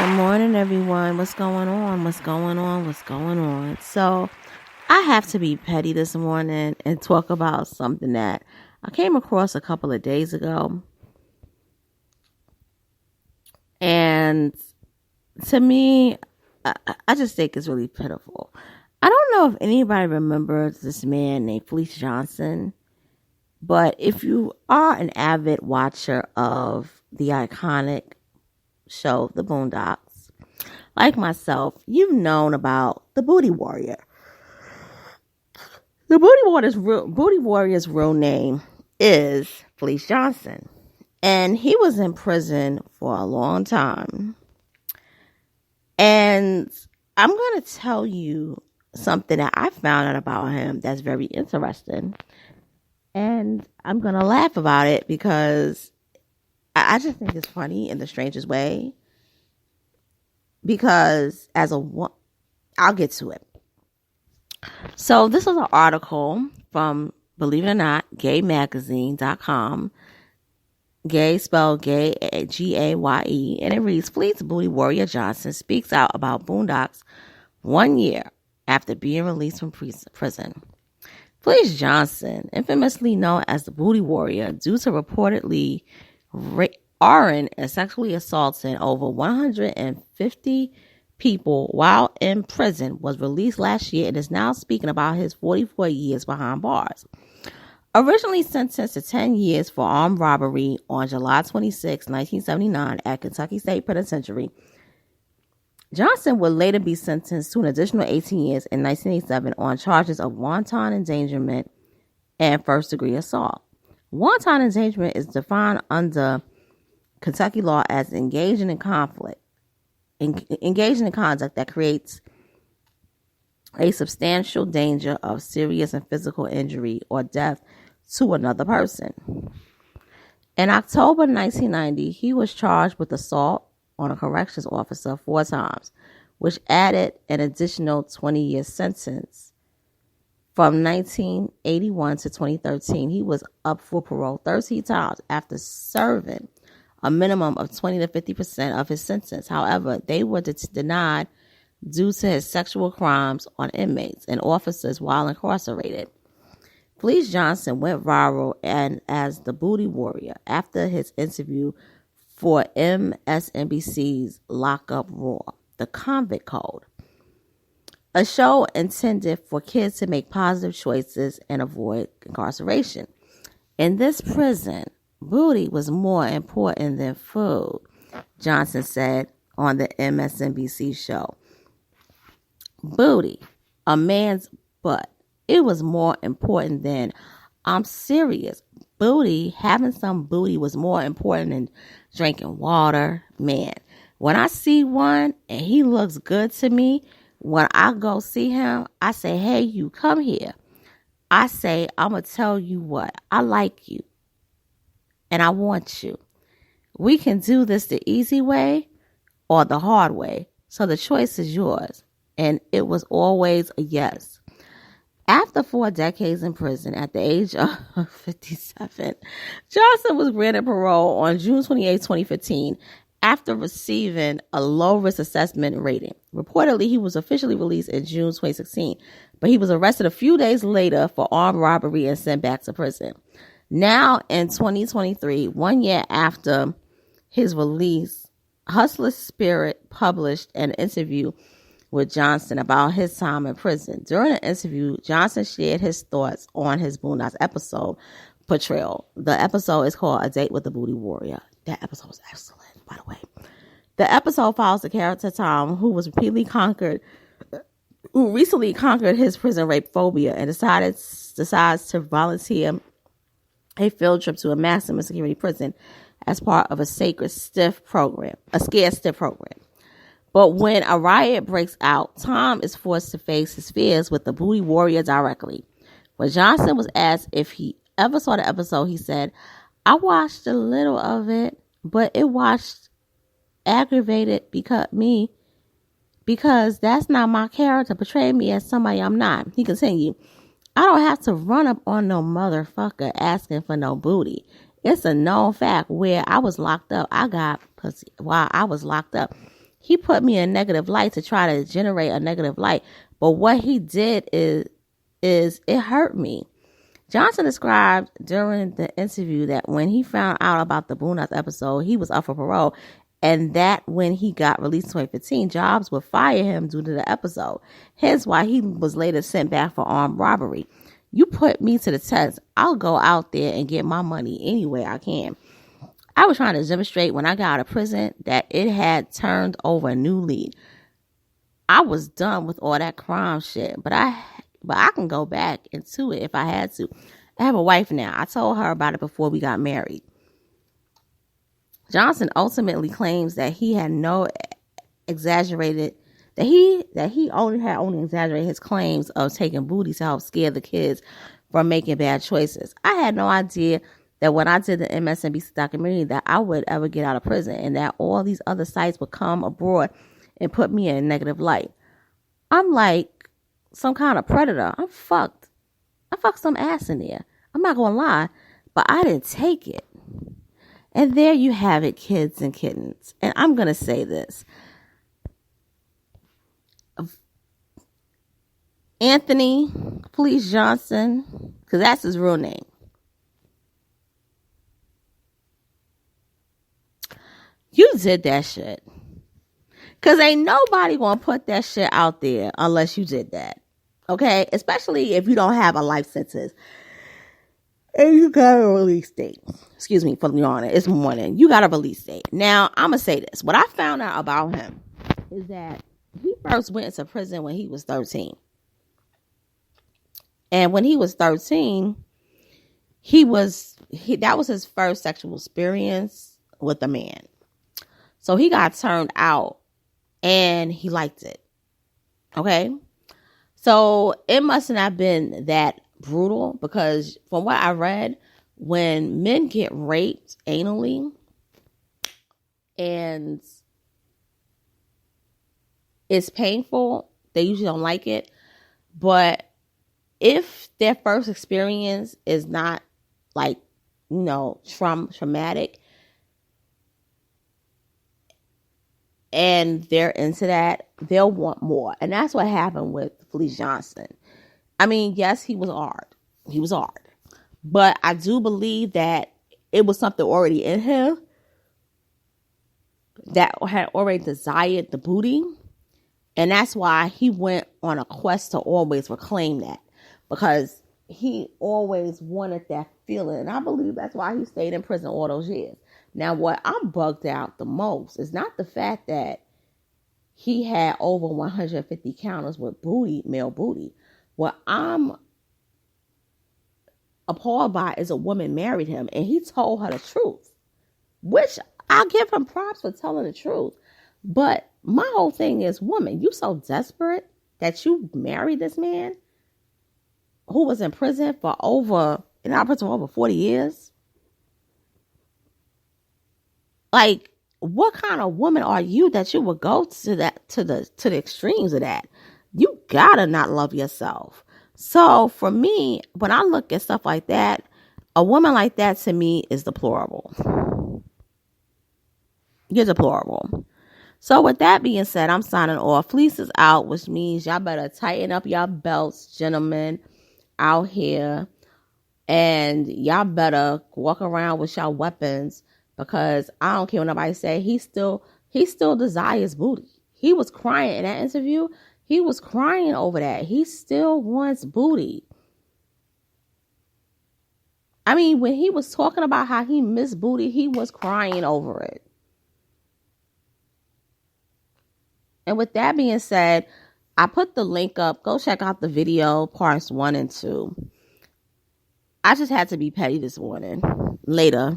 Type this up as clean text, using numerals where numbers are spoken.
Good morning, everyone. What's going on? What's going on? What's going on? So, I have to be petty this morning and talk about something that I came across a couple of days ago. And to me, I just think it's really pitiful. I don't know if anybody remembers this man named Fleece Johnson, but if you are an avid watcher of the iconic show, The Boondocks, like myself, you've known about the Booty Warrior. The Booty Warrior's real name is Fleece Johnson, and he was in prison for a long time. And I'm going to tell you something that I found out about him that's very interesting, and I'm going to laugh about it because I just think it's funny in the strangest way. Because I'll get to it. So this is an article from, believe it or not, gaymagazine.com. Gay spelled gay, G-A-Y-E. And it reads, Fleece Booty Warrior Johnson speaks out about Boondocks 1 year after being released from prison. Fleece Johnson, infamously known as the Booty Warrior, due to reportedly and sexually assaulting over 150 people while in prison, was released last year and is now speaking about his 44 years behind bars. Originally sentenced to 10 years for armed robbery on July 26, 1979 at Kentucky State Penitentiary, Johnson would later be sentenced to an additional 18 years in 1987 on charges of wanton endangerment and first-degree assault. Wanton endangerment is defined under Kentucky law as engaging in conduct that creates a substantial danger of serious and physical injury or death to another person. In October 1990, he was charged with assault on a corrections officer 4 times, which added an additional 20-year sentence. From 1981 to 2013, he was up for parole 13 times after serving a minimum of 20 to 50% of his sentence. However, they were denied due to his sexual crimes on inmates and officers while incarcerated. Fleece Johnson went viral and as the Booty Warrior after his interview for MSNBC's Lockup Raw, The Convict Code, a show intended for kids to make positive choices and avoid incarceration. In this prison, booty was more important than food, Johnson said on the MSNBC show. Booty, a man's butt, it was more important than, I'm serious, booty, having some booty was more important than drinking water. Man, when I see one and he looks good to me, when I go see him, I say, hey, you come here. I say, I'm going to tell you what, I like you. And I want you. We can do this the easy way or the hard way. So the choice is yours. And it was always a yes. After 4 decades in prison at the age of 57, Johnson was granted parole on June 28, 2015, after receiving a low-risk assessment rating. Reportedly, he was officially released in June 2016, but he was arrested a few days later for armed robbery and sent back to prison. Now, in 2023, 1 year after his release, Hustler Spirit published an interview with Johnson about his time in prison. During the interview, Johnson shared his thoughts on his Boondocks episode portrayal. The episode is called A Date with the Booty Warrior. That episode was excellent, by the way. The episode follows the character Tom, who recently conquered his prison rape phobia and decides to volunteer a field trip to a maximum security prison as part of a scared stiff program. But when a riot breaks out, Tom is forced to face his fears with the Booty Warrior directly. When Johnson was asked if he ever saw the episode, he said, I watched a little of it, but it aggravated because that's not my character, portraying me as somebody I'm not. He continued, I don't have to run up on no motherfucker asking for no booty. It's a known fact where I was locked up. I got pussy while I was locked up. he put me in a negative light to try to generate a negative light. But what he did is it hurt me. Johnson described during the interview that when he found out about the Boondocks episode, he was up for parole, and that when he got released in 2015, Jobs would fire him due to the episode. Hence why he was later sent back for armed robbery. You put me to the test, I'll go out there and get my money any way I can. I was trying to demonstrate when I got out of prison that it had turned over a new lead. I was done with all that crime shit, but I can go back into it if I had to. I have a wife now. I told her about it before we got married. Johnson ultimately claims that he had exaggerated his claims of taking booty to help scare the kids from making bad choices. I had no idea that when I did the MSNBC documentary that I would ever get out of prison and that all these other sites would come abroad and put me in a negative light. I'm like some kind of predator. I'm fucked. I fucked some ass in there. I'm not going to lie, but I didn't take it. And there you have it, kids and kittens. And I'm going to say this. Anthony Fleece Johnson, because that's his real name. You did that shit. Because ain't nobody going to put that shit out there unless you did that. Okay? Especially if you don't have a life sentence. And you got a release date. Excuse me for the honor. It's morning. You got a release date. Now, I'm going to say this. What I found out about him is that he first went into prison when he was 13. And when he was 13, that was his first sexual experience with a man. So he got turned out and he liked it. Okay? So it must not have been that brutal because from what I read, when men get raped anally and it's painful, they usually don't like it. But if their first experience is not like, traumatic, and they're into that, they'll want more. And that's what happened with Fleece Johnson. I mean, yes, he was hard. He was hard. But I do believe that it was something already in him that had already desired the booty. And that's why he went on a quest to always reclaim that. Because he always wanted that feeling. And I believe that's why he stayed in prison all those years. Now, what I'm bugged out the most is not the fact that he had over 150 counters with booty, male booty. What I'm appalled by is a woman married him and he told her the truth, which I'll give him props for telling the truth. But my whole thing is, woman, you so desperate that you married this man who was in prison for over 40 years. Like, what kind of woman are you that you would go to the extremes of that? You gotta not love yourself. So for me, when I look at stuff like that, a woman like that to me is deplorable. You're deplorable. So with that being said, I'm signing off. Fleece is out, which means y'all better tighten up your belts, gentlemen, out here. And y'all better walk around with y'all weapons. Because I don't care what nobody say, he still desires booty. He was crying in that interview. He was crying over that. He still wants booty. I mean, when he was talking about how he missed booty, he was crying over it. And with that being said, I put the link up. Go check out the video, parts 1 and 2. I just had to be petty this morning. Later.